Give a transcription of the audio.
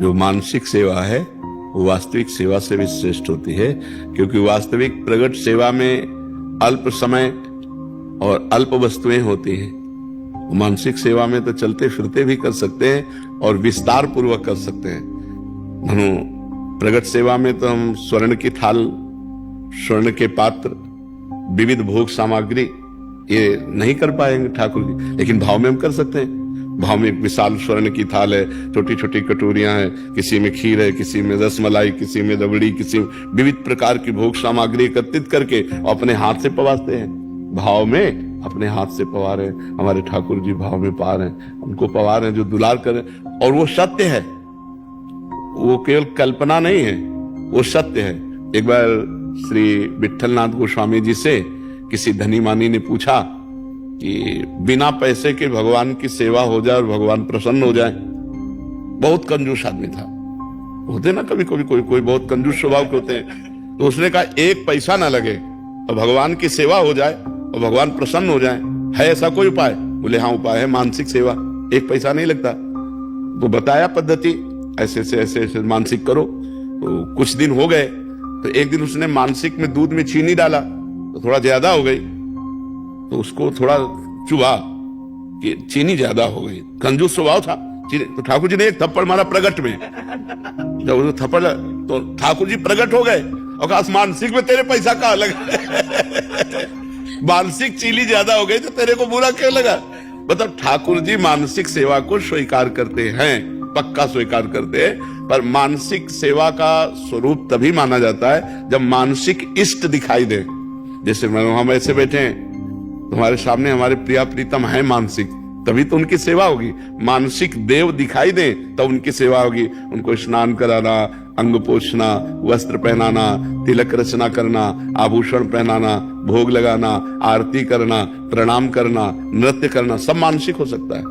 जो मानसिक सेवा है वो वास्तविक सेवा से भी श्रेष्ठ होती है, क्योंकि वास्तविक प्रगट सेवा में अल्प समय और अल्प वस्तुएं होती हैं। मानसिक सेवा में तो चलते फिरते भी कर सकते हैं और विस्तार पूर्वक कर सकते हैं। प्रगट सेवा में तो हम स्वर्ण की थाल, स्वर्ण के पात्र, विविध भोग सामग्री ये नहीं कर पाएंगे ठाकुर जी, लेकिन भाव में हम कर सकते हैं। भाव में एक विशाल स्वर्ण की थाल है, छोटी छोटी कटोरियां हैं, किसी में खीर है, किसी में रसमलाई, किसी में रबड़ी, किसी में विविध प्रकार की भोग सामग्री एकत्रित करके अपने हाथ से पवाते हैं। भाव में अपने हाथ से पवा रहे हैं, हमारे ठाकुर जी भाव में पा रहे हैं, उनको पवा रहे हैं जो दुलार करें, और वो सत्य है, वो केवल कल्पना नहीं है, वो सत्य है। एक बार श्री विट्ठलनाथ गोस्वामी जी से किसी धनी मानी ने पूछा कि बिना पैसे के भगवान की सेवा हो जाए और भगवान प्रसन्न हो जाए। बहुत कंजूस आदमी था, होते ना कभी कभी कोई बहुत कंजूस स्वभाव के होते हैं। तो उसने कहा एक पैसा ना लगे और भगवान की सेवा हो जाए और भगवान प्रसन्न हो जाए, है ऐसा कोई उपाय? बोले हाँ, उपाय है मानसिक सेवा, एक पैसा नहीं लगता। वो बताया पद्धति, ऐसे से ऐसे मानसिक करो। तो कुछ दिन हो गए, तो एक दिन उसने मानसिक में दूध में चीनी डाला तो थोड़ा ज्यादा हो गई, तो उसको थोड़ा चुभा कि चीनी ज्यादा हो गई। कंजूस स्वभाव था। तो ठाकुर जी ने एक थप्पड़ मारा प्रगट में। जब वो थप्पड़ तो ठाकुर जी प्रगट हो गए और कहा मानसिक में तेरे पैसा कहाँ लगा? मानसिक चीनी ज्यादा हो गई तो तेरे को बुरा क्यों लगा? मतलब ठाकुर जी मानसिक सेवा को स्वीकार करते हैं, पक्का स्वीकार करते हैं, पर मानसिक सेवा का स्वरूप तभी माना जाता है जब मानसिक इष्ट दिखाई दे। जैसे हम ऐसे बैठे हैं, तुम्हारे सामने हमारे प्रिया प्रीतम है मानसिक, तभी तो उनकी सेवा होगी। मानसिक देव दिखाई दे तब उनकी सेवा होगी। उनको स्नान कराना, अंग पोछना, वस्त्र पहनाना, तिलक रचना करना, आभूषण पहनाना, भोग लगाना, आरती करना, प्रणाम करना, नृत्य करना, सब मानसिक हो सकता है।